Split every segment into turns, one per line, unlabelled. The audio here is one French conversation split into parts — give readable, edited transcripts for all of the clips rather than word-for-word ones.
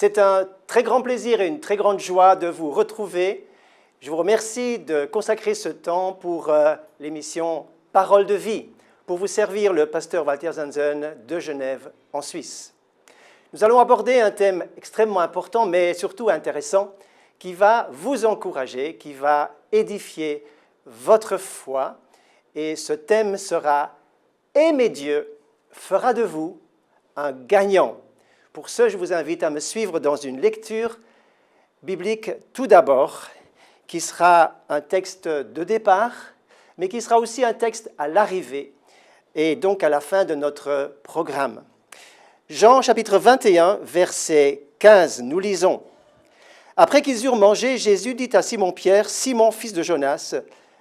C'est un très grand plaisir et une très grande joie de vous retrouver. Je vous remercie de consacrer ce temps pour l'émission Parole de vie, pour vous servir le pasteur Walter Zanzen de Genève, en Suisse. Nous allons aborder un thème extrêmement important, mais surtout intéressant, qui va vous encourager, qui va édifier votre foi. Et ce thème sera « Aimer Dieu fera de vous un gagnant ». Pour ce, je vous invite à me suivre dans une lecture biblique tout d'abord, qui sera un texte de départ, mais qui sera aussi un texte à l'arrivée, et donc à la fin de notre programme. Jean chapitre 21, verset 15, nous lisons. « Après qu'ils eurent mangé, Jésus dit à Simon-Pierre, « Simon, fils de Jonas,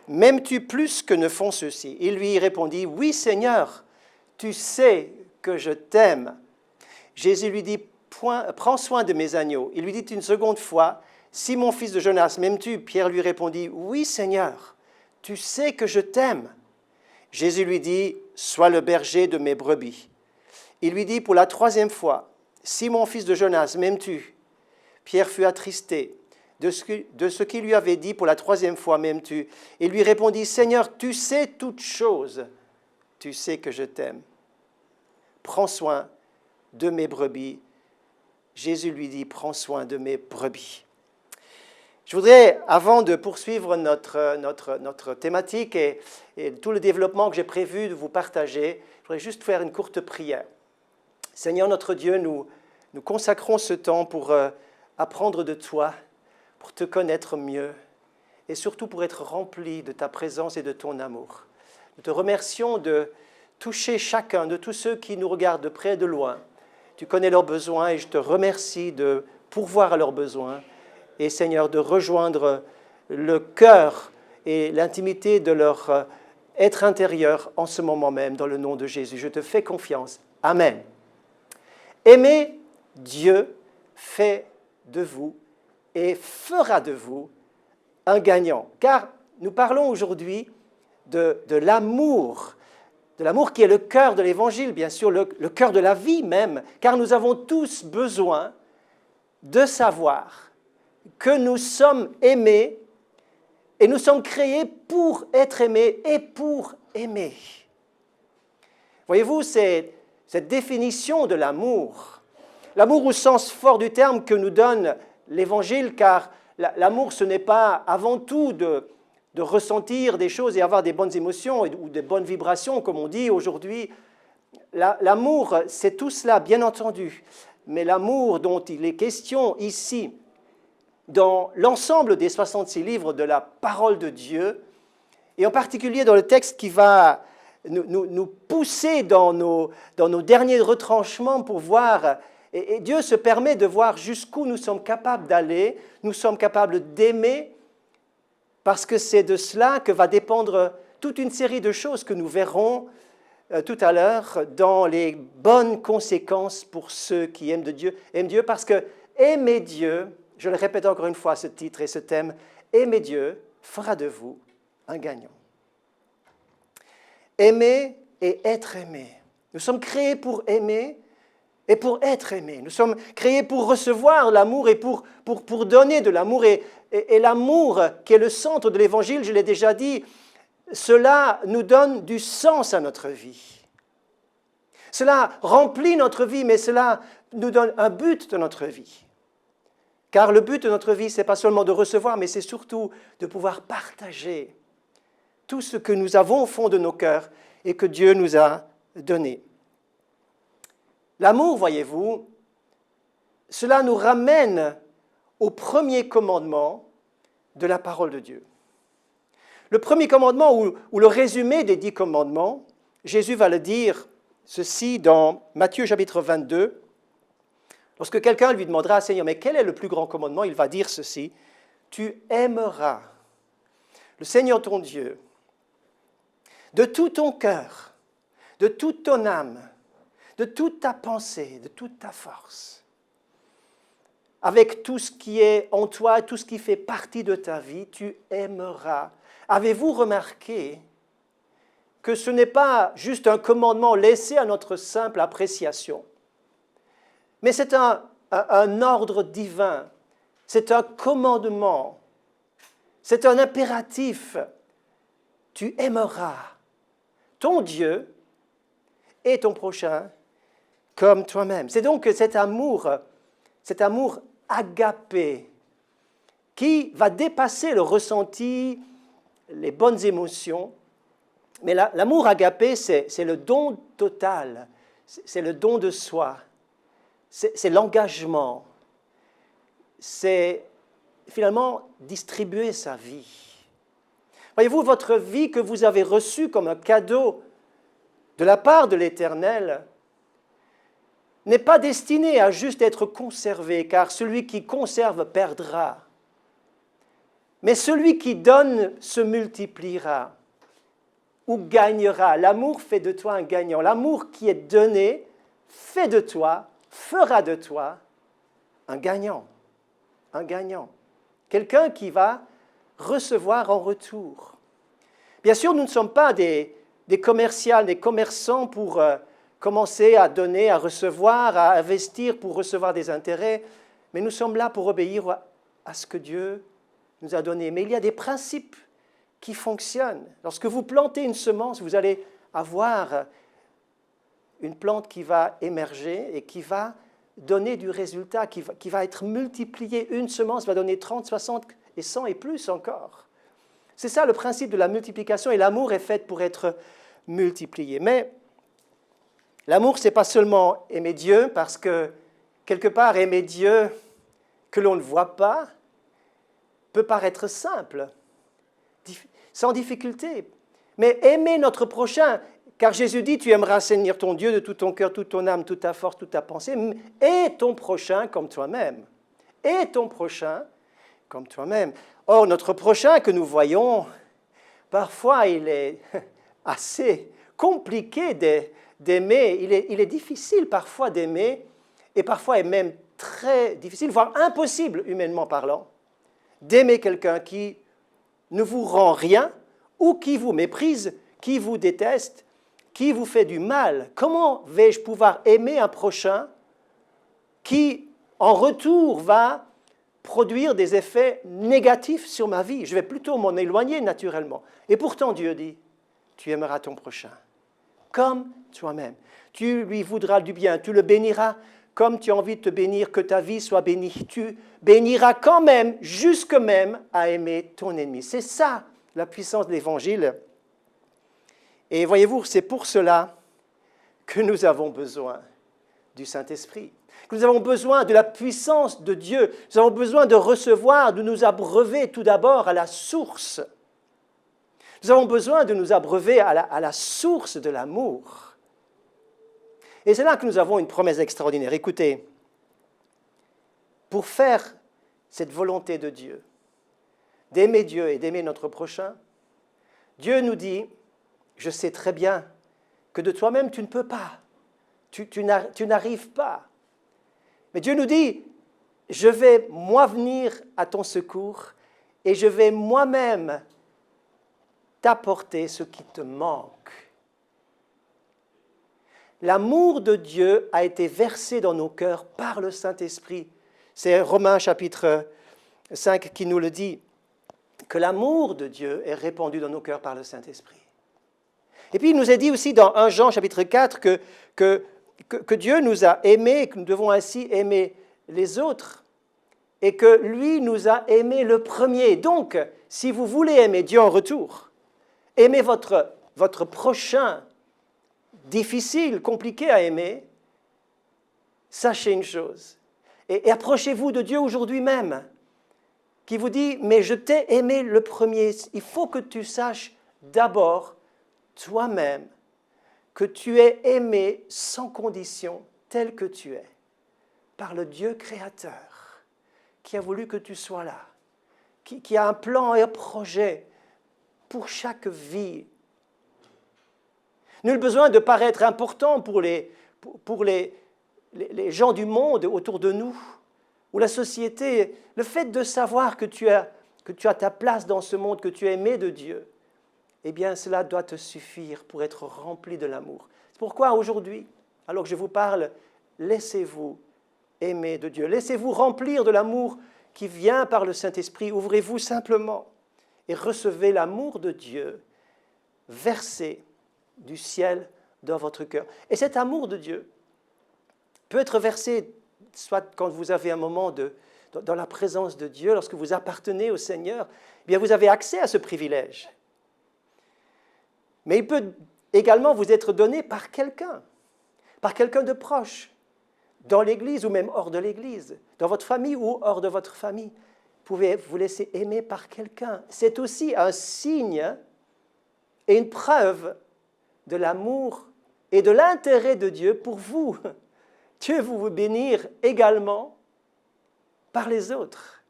m'aimes-tu plus que ne font ceux-ci » Il lui répondit, « Oui, Seigneur, tu sais que je t'aime. » Jésus lui dit, « Prends soin de mes agneaux. » Il lui dit une seconde fois, « Simon, fils de Jonas, m'aimes-tu » Pierre lui répondit, « Oui, Seigneur, tu sais que je t'aime. » Jésus lui dit, « Sois le berger de mes brebis. » Il lui dit pour la troisième fois, « Simon, fils de Jonas, m'aimes-tu » Pierre fut attristé de ce qu'il lui avait dit pour la troisième fois, « M'aimes-tu » Il lui répondit, « Seigneur, tu sais toutes choses. Tu sais que je t'aime. Prends soin de mes brebis. » Jésus lui dit, « Prends soin de mes brebis. » Je voudrais, avant de poursuivre notre thématique et tout le développement que j'ai prévu de vous partager, je voudrais juste faire une courte prière. Seigneur notre Dieu, nous consacrons ce temps pour apprendre de toi, pour te connaître mieux et surtout pour être remplis de ta présence et de ton amour. Nous te remercions de toucher chacun de tous ceux qui nous regardent de près et de loin. Tu connais leurs besoins et je te remercie de pourvoir à leurs besoins. Et Seigneur, de rejoindre le cœur et l'intimité de leur être intérieur en ce moment même, dans le nom de Jésus. Je te fais confiance. Amen. Aimer Dieu fait de vous et fera de vous un gagnant. Car nous parlons aujourd'hui de l'amour qui est le cœur de l'Évangile, bien sûr, le cœur de la vie même, car nous avons tous besoin de savoir que nous sommes aimés et nous sommes créés pour être aimés et pour aimer. Voyez-vous, c'est cette définition de l'amour au sens fort du terme que nous donne l'Évangile, car l'amour, ce n'est pas avant tout de ressentir des choses et avoir des bonnes émotions ou des bonnes vibrations, comme on dit aujourd'hui. L'amour, c'est tout cela, bien entendu, mais l'amour dont il est question ici, dans l'ensemble des 66 livres de la parole de Dieu, et en particulier dans le texte qui va nous pousser dans nos derniers retranchements pour voir, et Dieu se permet de voir jusqu'où nous sommes capables d'aller, nous sommes capables d'aimer, parce que c'est de cela que va dépendre toute une série de choses que nous verrons tout à l'heure dans les bonnes conséquences pour ceux qui aiment Dieu, parce que aimer Dieu, je le répète encore une fois, ce titre et ce thème, « Aimer Dieu fera de vous un gagnant ». Aimer et être aimé. Nous sommes créés pour aimer et pour être aimés. Nous sommes créés pour recevoir l'amour et pour donner de l'amour. Et l'amour, qui est le centre de l'Évangile, je l'ai déjà dit, cela nous donne du sens à notre vie. Cela remplit notre vie, mais cela nous donne un but de notre vie. Car le but de notre vie, ce n'est pas seulement de recevoir, mais c'est surtout de pouvoir partager tout ce que nous avons au fond de nos cœurs et que Dieu nous a donné. L'amour, voyez-vous, cela nous ramène au premier commandement de la parole de Dieu. Le premier commandement, ou le résumé des 10 commandements, Jésus va le dire ceci dans Matthieu chapitre 22. Lorsque quelqu'un lui demandera, « Seigneur, mais quel est le plus grand commandement ?» Il va dire ceci, « Tu aimeras le Seigneur ton Dieu de tout ton cœur, de toute ton âme, de toute ta pensée, de toute ta force, avec tout ce qui est en toi, tout ce qui fait partie de ta vie, tu aimeras. » Avez-vous remarqué que ce n'est pas juste un commandement laissé à notre simple appréciation, mais c'est un un ordre divin, c'est un commandement, c'est un impératif. Tu aimeras ton Dieu et ton prochain comme toi-même. C'est donc cet amour agapé, qui va dépasser le ressenti, les bonnes émotions. Mais l'amour agapé, c'est le don total, c'est le don de soi, c'est l'engagement, c'est finalement distribuer sa vie. Voyez-vous, votre vie que vous avez reçue comme un cadeau de la part de l'Éternel n'est pas destinée à juste être conservée, car celui qui conserve perdra. Mais celui qui donne se multipliera ou gagnera. L'amour fait de toi un gagnant. L'amour qui est donné fait de toi, fera de toi un gagnant. Un gagnant. Quelqu'un qui va recevoir en retour. Bien sûr, nous ne sommes pas des commerciaux, des commerçants pour commencer à donner, à recevoir, à investir pour recevoir des intérêts, mais nous sommes là pour obéir à ce que Dieu nous a donné. Mais il y a des principes qui fonctionnent. Lorsque vous plantez une semence, vous allez avoir une plante qui va émerger et qui va donner du résultat, qui va être multipliée. Une semence va donner 30, 60 et 100 et plus encore. C'est ça le principe de la multiplication, et l'amour est fait pour être multiplié. Mais l'amour, ce n'est pas seulement aimer Dieu, parce que quelque part, aimer Dieu que l'on ne voit pas peut paraître simple, sans difficulté. Mais aimer notre prochain, car Jésus dit, tu aimeras Seigneur ton Dieu de tout ton cœur, toute ton âme, toute ta force, toute ta pensée, et ton prochain comme toi-même. Et ton prochain comme toi-même. Or, notre prochain que nous voyons, parfois il est assez compliqué d'aimer, il est difficile parfois d'aimer, et parfois est même très difficile, voire impossible, humainement parlant, d'aimer quelqu'un qui ne vous rend rien, ou qui vous méprise, qui vous déteste, qui vous fait du mal. Comment vais-je pouvoir aimer un prochain qui, en retour, va produire des effets négatifs sur ma vie? Je vais plutôt m'en éloigner naturellement. Et pourtant, Dieu dit, tu aimeras ton prochain comme toi-même. Tu lui voudras du bien, tu le béniras comme tu as envie de te bénir, que ta vie soit bénie. Tu béniras quand même, jusque même, à aimer ton ennemi. C'est ça, la puissance de l'Évangile. Et voyez-vous, c'est pour cela que nous avons besoin du Saint-Esprit, que nous avons besoin de la puissance de Dieu. Nous avons besoin de recevoir, de nous abreuver tout d'abord à la source. Nous avons besoin de nous abreuver à la source de l'amour. Et c'est là que nous avons une promesse extraordinaire. Écoutez, pour faire cette volonté de Dieu, d'aimer Dieu et d'aimer notre prochain, Dieu nous dit, je sais très bien que de toi-même tu ne peux pas, tu n'arrives pas. Mais Dieu nous dit, je vais moi venir à ton secours et je vais moi-même t'apporter ce qui te manque. L'amour de Dieu a été versé dans nos cœurs par le Saint-Esprit. C'est Romains chapitre 5 qui nous le dit, que l'amour de Dieu est répandu dans nos cœurs par le Saint-Esprit. Et puis il nous est dit aussi dans 1 Jean chapitre 4 que Dieu nous a aimés, que nous devons ainsi aimer les autres, et que lui nous a aimés le premier. Donc, si vous voulez aimer Dieu en retour, aimez votre prochain, difficile, compliqué à aimer, sachez une chose, et approchez-vous de Dieu aujourd'hui même, qui vous dit, mais je t'ai aimé le premier. Il faut que tu saches d'abord, toi-même, que tu es aimé sans condition, tel que tu es, par le Dieu créateur, qui a voulu que tu sois là, qui a un plan et un projet pour chaque vie. Nul besoin de paraître important pour les gens du monde autour de nous, ou la société. Le fait de savoir que tu as ta place dans ce monde, que tu es aimé de Dieu, eh bien, cela doit te suffire pour être rempli de l'amour. C'est pourquoi aujourd'hui, alors que je vous parle, laissez-vous aimé de Dieu. Laissez-vous remplir de l'amour qui vient par le Saint-Esprit. Ouvrez-vous simplement et recevez l'amour de Dieu versé du ciel dans votre cœur. Et cet amour de Dieu peut être versé soit quand vous avez un moment dans la présence de Dieu, lorsque vous appartenez au Seigneur, eh bien vous avez accès à ce privilège. Mais il peut également vous être donné par quelqu'un de proche, dans l'Église ou même hors de l'Église, dans votre famille ou hors de votre famille. Vous pouvez vous laisser aimer par quelqu'un. C'est aussi un signe et une preuve de l'amour et de l'intérêt de Dieu pour vous. Dieu vous bénir également par les autres.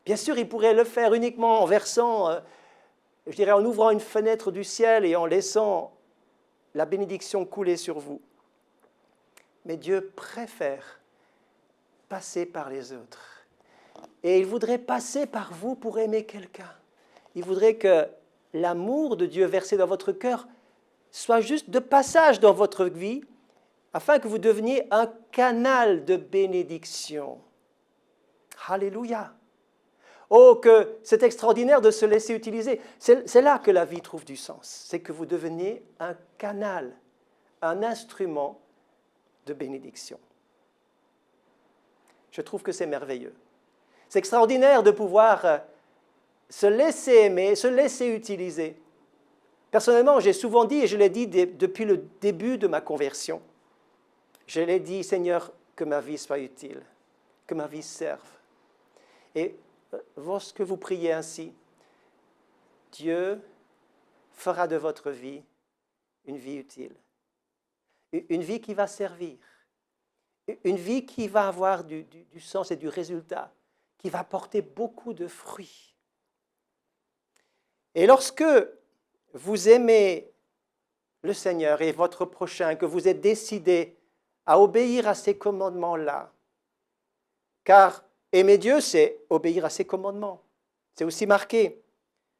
Bien sûr, il pourrait le faire uniquement en versant, en ouvrant une fenêtre du ciel et en laissant la bénédiction couler sur vous. Mais Dieu préfère passer par les autres. Et il voudrait passer par vous pour aimer quelqu'un. Il voudrait que l'amour de Dieu versé dans votre cœur soit juste de passage dans votre vie, afin que vous deveniez un canal de bénédiction. Alléluia! Oh, que c'est extraordinaire de se laisser utiliser. C'est là que la vie trouve du sens. C'est que vous deveniez un canal, un instrument de bénédiction. Je trouve que c'est merveilleux. C'est extraordinaire de pouvoir se laisser aimer, se laisser utiliser. Personnellement, j'ai souvent dit, et je l'ai dit depuis le début de ma conversion, je l'ai dit, Seigneur, que ma vie soit utile, que ma vie serve. Et lorsque vous priez ainsi, Dieu fera de votre vie une vie utile, une vie qui va servir, une vie qui va avoir du sens et du résultat, qui va porter beaucoup de fruits. Et lorsque vous aimez le Seigneur et votre prochain, que vous êtes décidé à obéir à ces commandements-là, car aimer Dieu, c'est obéir à ses commandements. C'est aussi marqué.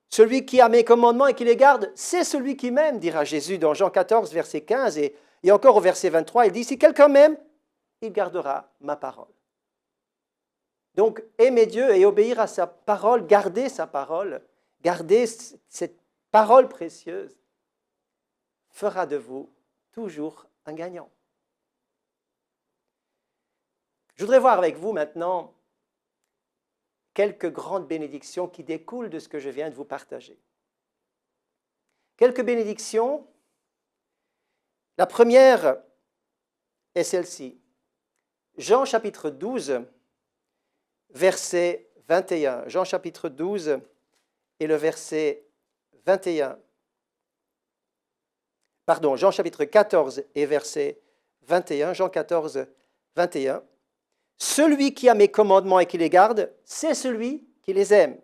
Celui qui a mes commandements et qui les garde, c'est celui qui m'aime, dira Jésus dans Jean 14, verset 15, et encore au verset 23, il dit, si quelqu'un m'aime, il gardera ma parole. Donc, aimer Dieu et obéir à sa parole, garder sa parole, garder cette parole précieuse, fera de vous toujours un gagnant. Je voudrais voir avec vous maintenant quelques grandes bénédictions qui découlent de ce que je viens de vous partager. Quelques bénédictions. La première est celle-ci. Jean chapitre 12, verset 21. Jean chapitre 12 et le verset 21. Pardon, Jean chapitre 14 et verset 21. Jean 14, 21. Celui qui a mes commandements et qui les garde, c'est celui qui les aime.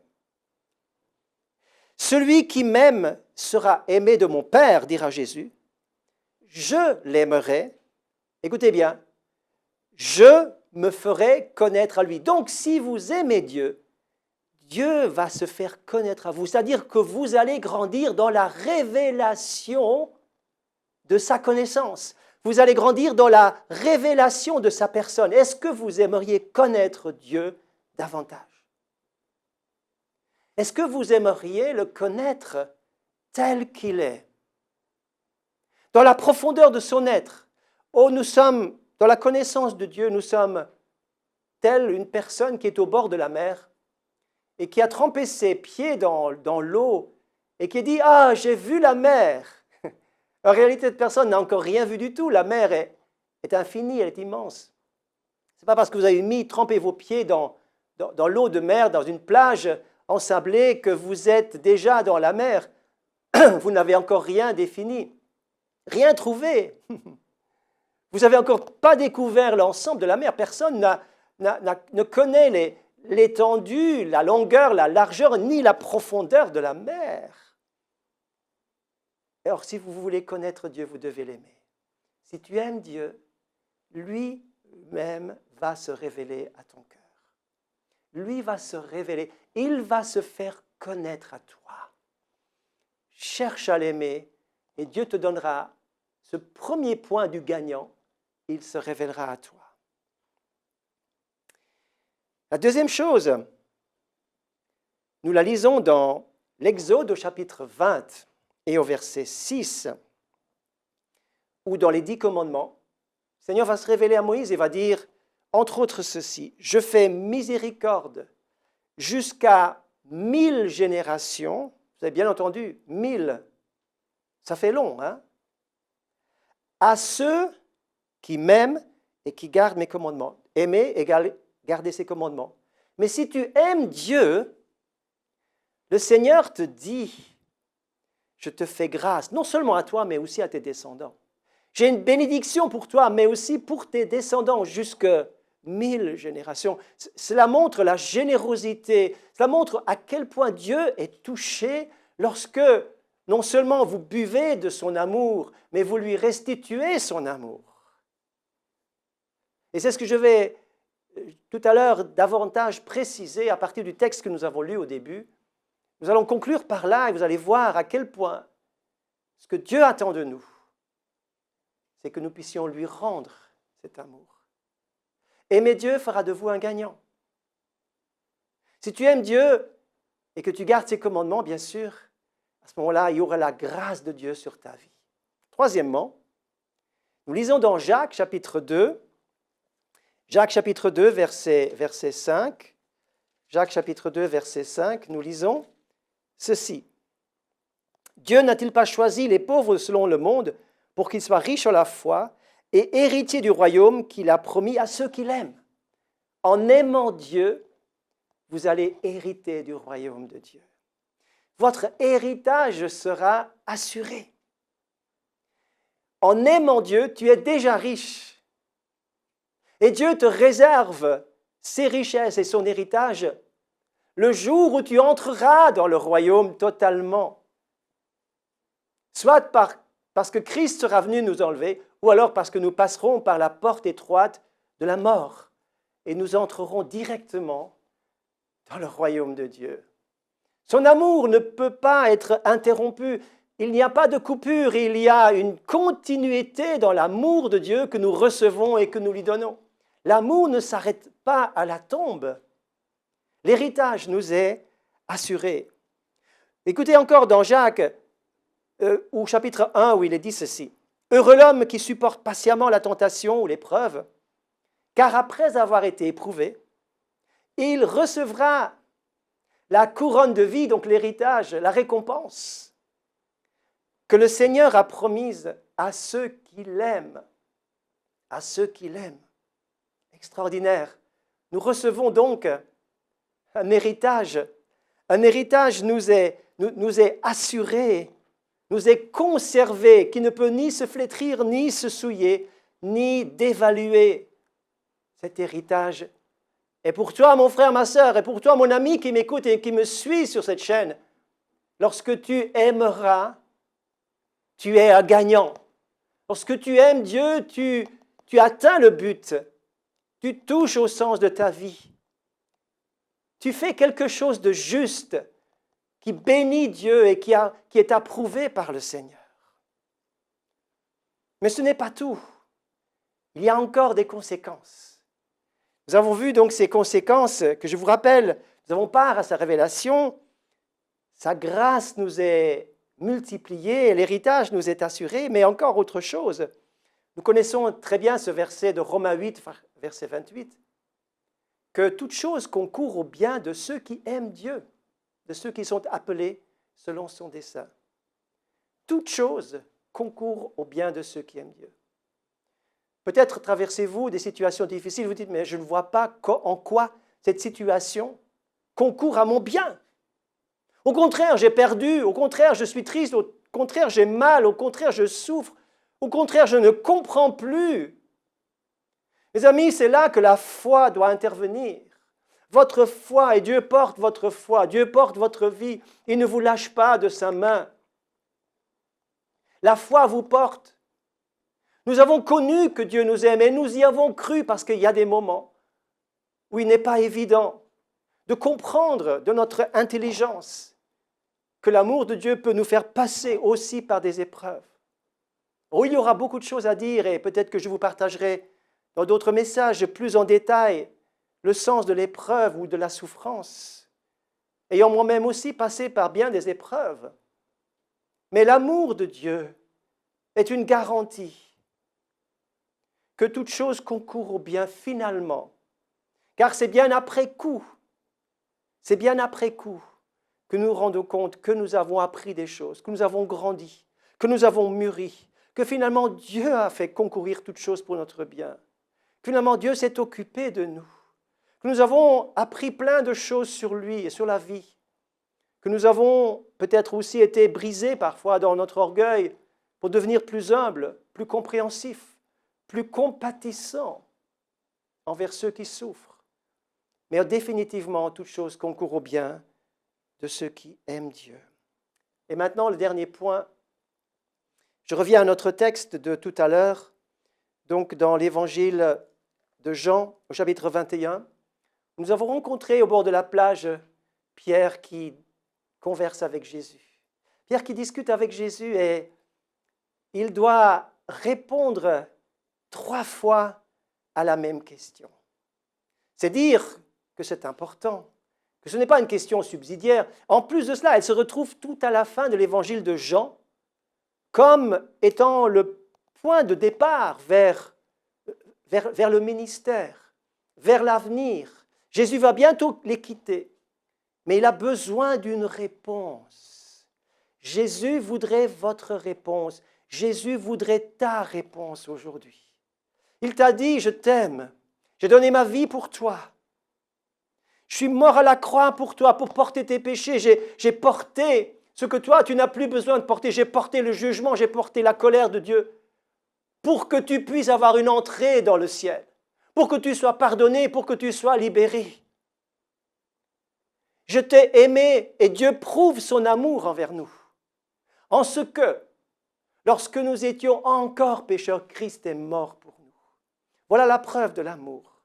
Celui qui m'aime sera aimé de mon Père, dira Jésus. Je l'aimerai. Écoutez bien, je me ferai connaître à lui. Donc, si vous aimez Dieu, Dieu va se faire connaître à vous. C'est-à-dire que vous allez grandir dans la révélation de sa connaissance. Vous allez grandir dans la révélation de sa personne. Est-ce que vous aimeriez connaître Dieu davantage? Est-ce que vous aimeriez le connaître tel qu'il est? Dans la profondeur de son être. Oh, nous sommes, dans la connaissance de Dieu, nous sommes telle une personne qui est au bord de la mer et qui a trempé ses pieds dans l'eau et qui dit « Ah, j'ai vu la mer !» En réalité, cette personne n'a encore rien vu du tout. La mer est infinie, elle est immense. Ce n'est pas parce que vous avez trempé vos pieds dans l'eau de mer, dans une plage ensablée, que vous êtes déjà dans la mer. Vous n'avez encore rien défini, rien trouvé. Vous n'avez encore pas découvert l'ensemble de la mer. Personne ne connaît l'étendue, la longueur, la largeur, ni la profondeur de la mer. Alors, si vous voulez connaître Dieu, vous devez l'aimer. Si tu aimes Dieu, lui-même va se révéler à ton cœur. Lui va se révéler. Il va se faire connaître à toi. Cherche à l'aimer et Dieu te donnera ce premier point du gagnant. Il se révélera à toi. La deuxième chose, nous la lisons dans l'Exode au chapitre 20 et au verset 6, ou dans les 10 commandements. Le Seigneur va se révéler à Moïse et va dire, entre autres ceci, « Je fais miséricorde jusqu'à 1000 générations. » Vous avez bien entendu, 1000, ça fait long, hein? « À ceux qui m'aiment et qui gardent mes commandements. » Aimer égale garder ses commandements. Mais si tu aimes Dieu, le Seigneur te dit, je te fais grâce, non seulement à toi, mais aussi à tes descendants. J'ai une bénédiction pour toi, mais aussi pour tes descendants, jusque 1000 générations. Cela montre la générosité, cela montre à quel point Dieu est touché lorsque non seulement vous buvez de son amour, mais vous lui restituez son amour. Et c'est ce que je vais tout à l'heure davantage préciser à partir du texte que nous avons lu au début. Nous allons conclure par là et vous allez voir à quel point ce que Dieu attend de nous, c'est que nous puissions lui rendre cet amour. Aimer Dieu fera de vous un gagnant. Si tu aimes Dieu et que tu gardes ses commandements, bien sûr, à ce moment-là, il y aura la grâce de Dieu sur ta vie. Troisièmement, nous lisons dans Jacques chapitre 2, verset 5. Jacques chapitre 2, verset 5, nous lisons ceci. « Dieu n'a-t-il pas choisi les pauvres selon le monde pour qu'ils soient riches en la foi et héritiers du royaume qu'il a promis à ceux qui l'aiment. En aimant Dieu, vous allez hériter du royaume de Dieu. Votre héritage sera assuré. En aimant Dieu, tu es déjà riche. Et Dieu te réserve ses richesses et son héritage le jour où tu entreras dans le royaume totalement. Soit parce que Christ sera venu nous enlever, ou alors parce que nous passerons par la porte étroite de la mort et nous entrerons directement dans le royaume de Dieu. Son amour ne peut pas être interrompu. Il n'y a pas de coupure, il y a une continuité dans l'amour de Dieu que nous recevons et que nous lui donnons. L'amour ne s'arrête pas à la tombe. L'héritage nous est assuré. Écoutez encore dans Jacques, au chapitre 1, où il est dit ceci. « Heureux l'homme qui supporte patiemment la tentation ou l'épreuve, car après avoir été éprouvé, il recevra la couronne de vie, donc l'héritage, la récompense, que le Seigneur a promise à ceux qui l'aiment. » À ceux qui l'aiment. Extraordinaire. Nous recevons donc un héritage. Un héritage nous est assuré, nous est conservé, qui ne peut ni se flétrir, ni se souiller, ni dévaluer. Cet héritage est pour toi, mon frère, ma sœur, et pour toi, mon ami qui m'écoute et qui me suit sur cette chaîne. Lorsque tu aimeras, tu es un gagnant. Lorsque tu aimes Dieu, tu atteins le but. Tu touches au sens de ta vie. Tu fais quelque chose de juste qui bénit Dieu et qui est approuvé par le Seigneur. Mais ce n'est pas tout. Il y a encore des conséquences. Nous avons vu donc ces conséquences que je vous rappelle. Nous avons part à sa révélation. Sa grâce nous est multipliée, l'héritage nous est assuré, mais encore autre chose. Nous connaissons très bien ce verset de Romains 8, verset 28, que toute chose concourt au bien de ceux qui aiment Dieu, de ceux qui sont appelés selon son dessein. Toute chose concourt au bien de ceux qui aiment Dieu. Peut-être traversez-vous des situations difficiles, vous dites, mais je ne vois pas en quoi cette situation concourt à mon bien. Au contraire, j'ai perdu, au contraire, je suis triste, au contraire, j'ai mal, au contraire, je souffre, au contraire, je ne comprends plus. Mes amis, c'est là que la foi doit intervenir. Votre foi, et Dieu porte votre foi, Dieu porte votre vie, il ne vous lâche pas de sa main. La foi vous porte. Nous avons connu que Dieu nous aime et nous y avons cru parce qu'il y a des moments où il n'est pas évident de comprendre de notre intelligence que l'amour de Dieu peut nous faire passer aussi par des épreuves. Oh, il y aura beaucoup de choses à dire et peut-être que je vous partagerai dans d'autres messages plus en détail le sens de l'épreuve ou de la souffrance, ayant moi-même aussi passé par bien des épreuves. Mais l'amour de Dieu est une garantie que toute chose concourt au bien finalement, car c'est bien après coup que nous nous rendons compte que nous avons appris des choses, que nous avons grandi, que nous avons mûri, que finalement Dieu a fait concourir toutes choses pour notre bien. Finalement, Dieu s'est occupé de nous, que nous avons appris plein de choses sur lui et sur la vie, que nous avons peut-être aussi été brisés parfois dans notre orgueil pour devenir plus humbles, plus compréhensifs, plus compatissants envers ceux qui souffrent. Mais définitivement, toute chose concourt au bien de ceux qui aiment Dieu. Et maintenant, le dernier point. Je reviens à notre texte de tout à l'heure, donc dans l'évangile de Jean, au chapitre 21. Nous avons rencontré au bord de la plage Pierre qui converse avec Jésus. Pierre qui discute avec Jésus et il doit répondre 3 fois à la même question. C'est dire que c'est important, que ce n'est pas une question subsidiaire. En plus de cela, elle se retrouve tout à la fin de l'évangile de Jean comme étant le point de départ vers le ministère, vers l'avenir. Jésus va bientôt les quitter, mais il a besoin d'une réponse. Jésus voudrait votre réponse. Jésus voudrait ta réponse aujourd'hui. Il t'a dit, je t'aime, j'ai donné ma vie pour toi. Je suis mort à la croix pour toi, pour porter tes péchés. J'ai porté ce que toi, tu n'as plus besoin de porter. J'ai porté le jugement, j'ai porté la colère de Dieu pour que tu puisses avoir une entrée dans le ciel, pour que tu sois pardonné, pour que tu sois libéré. Je t'ai aimé et Dieu prouve son amour envers nous. En ce que, lorsque nous étions encore pécheurs, Christ est mort pour nous. Voilà la preuve de l'amour.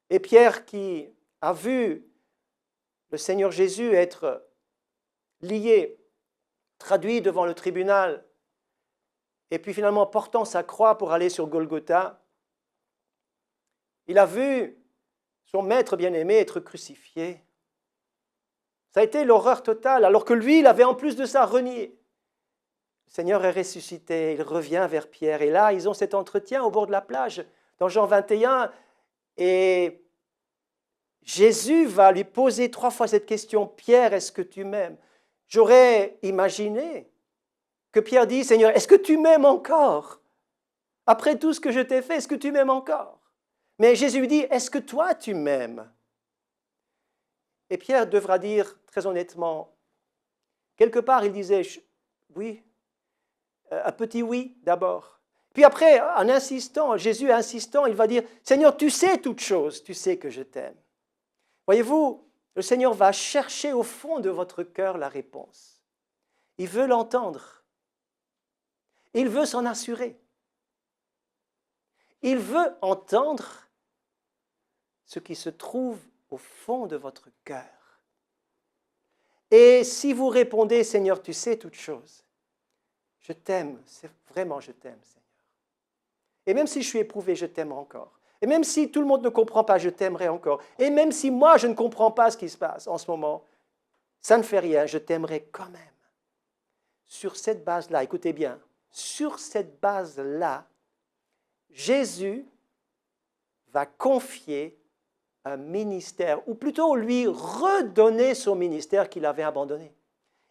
Et Pierre qui a vu le Seigneur Jésus être lié, traduit devant le tribunal, et puis finalement portant sa croix pour aller sur Golgotha, il a vu son maître bien-aimé être crucifié. Ça a été l'horreur totale, alors que lui, il avait en plus de ça renié. Le Seigneur est ressuscité, il revient vers Pierre, et là, ils ont cet entretien au bord de la plage, dans Jean 21, et Jésus va lui poser 3 fois cette question, « Pierre, est-ce que tu m'aimes » J'aurais imaginé que Pierre dit, « Seigneur, est-ce que tu m'aimes encore ? Après tout ce que je t'ai fait, est-ce que tu m'aimes encore ?» Mais Jésus lui dit, « Est-ce que toi, tu m'aimes ?» Et Pierre devra dire, très honnêtement, quelque part, il disait, « Oui, un petit oui d'abord. » Puis après, en insistant, Jésus insistant, il va dire, « Seigneur, tu sais toutes choses, tu sais que je t'aime. » Voyez-vous, le Seigneur va chercher au fond de votre cœur la réponse. Il veut l'entendre. Il veut s'en assurer. Il veut entendre ce qui se trouve au fond de votre cœur. Et si vous répondez, Seigneur, tu sais toutes choses, je t'aime, c'est vraiment je t'aime, Seigneur. Et même si je suis éprouvé, je t'aime encore. Et même si tout le monde ne comprend pas, je t'aimerai encore. Et même si moi, je ne comprends pas ce qui se passe en ce moment, ça ne fait rien, je t'aimerai quand même. Sur cette base-là, écoutez bien, sur cette base-là, Jésus va confier un ministère, ou plutôt lui redonner son ministère qu'il avait abandonné.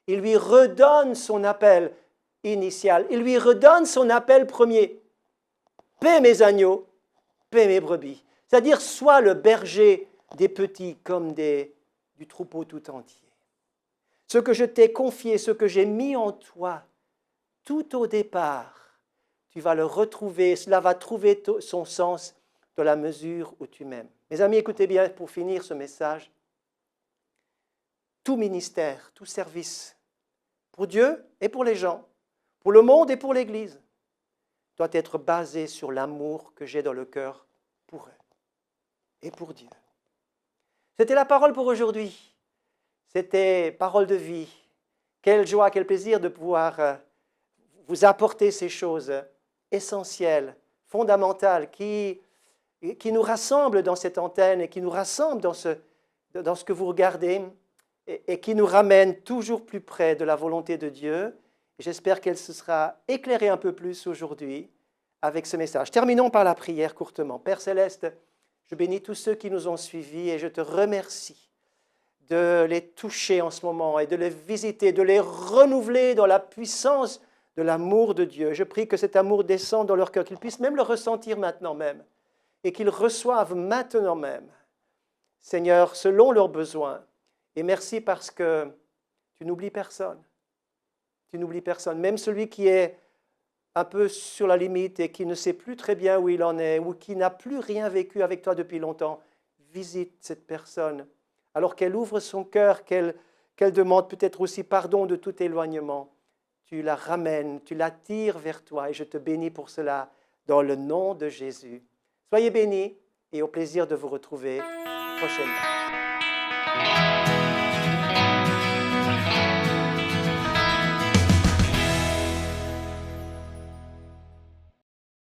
Il lui redonne son appel initial, il lui redonne son appel premier. Paix mes agneaux, paix mes brebis. C'est-à-dire, sois le berger des petits comme du troupeau tout entier. Ce que je t'ai confié, ce que j'ai mis en toi, tout au départ, tu vas le retrouver, cela va trouver son sens dans la mesure où tu m'aimes. Mes amis, écoutez bien pour finir ce message. Tout ministère, tout service, pour Dieu et pour les gens, pour le monde et pour l'Église, doit être basé sur l'amour que j'ai dans le cœur pour eux et pour Dieu. C'était la parole pour aujourd'hui. C'était parole de vie. Quelle joie, quel plaisir de pouvoir vous apporter ces choses essentielles, fondamentales, qui et qui nous rassemble dans cette antenne et qui nous rassemble dans ce que vous regardez et qui nous ramène toujours plus près de la volonté de Dieu. J'espère qu'elle se sera éclairée un peu plus aujourd'hui avec ce message. Terminons par la prière courtement. Père Céleste, je bénis tous ceux qui nous ont suivis et je te remercie de les toucher en ce moment et de les visiter, de les renouveler dans la puissance de l'amour de Dieu. Je prie que cet amour descende dans leur cœur, qu'ils puissent même le ressentir maintenant même et qu'ils reçoivent maintenant même, Seigneur, selon leurs besoins. Et merci parce que tu n'oublies personne. Tu n'oublies personne, même celui qui est un peu sur la limite et qui ne sait plus très bien où il en est ou qui n'a plus rien vécu avec toi depuis longtemps. Visite cette personne alors qu'elle ouvre son cœur, qu'elle demande peut-être aussi pardon de tout éloignement. Tu la ramènes, tu l'attires vers toi et je te bénis pour cela dans le nom de Jésus. Soyez bénis et au plaisir de vous retrouver prochainement.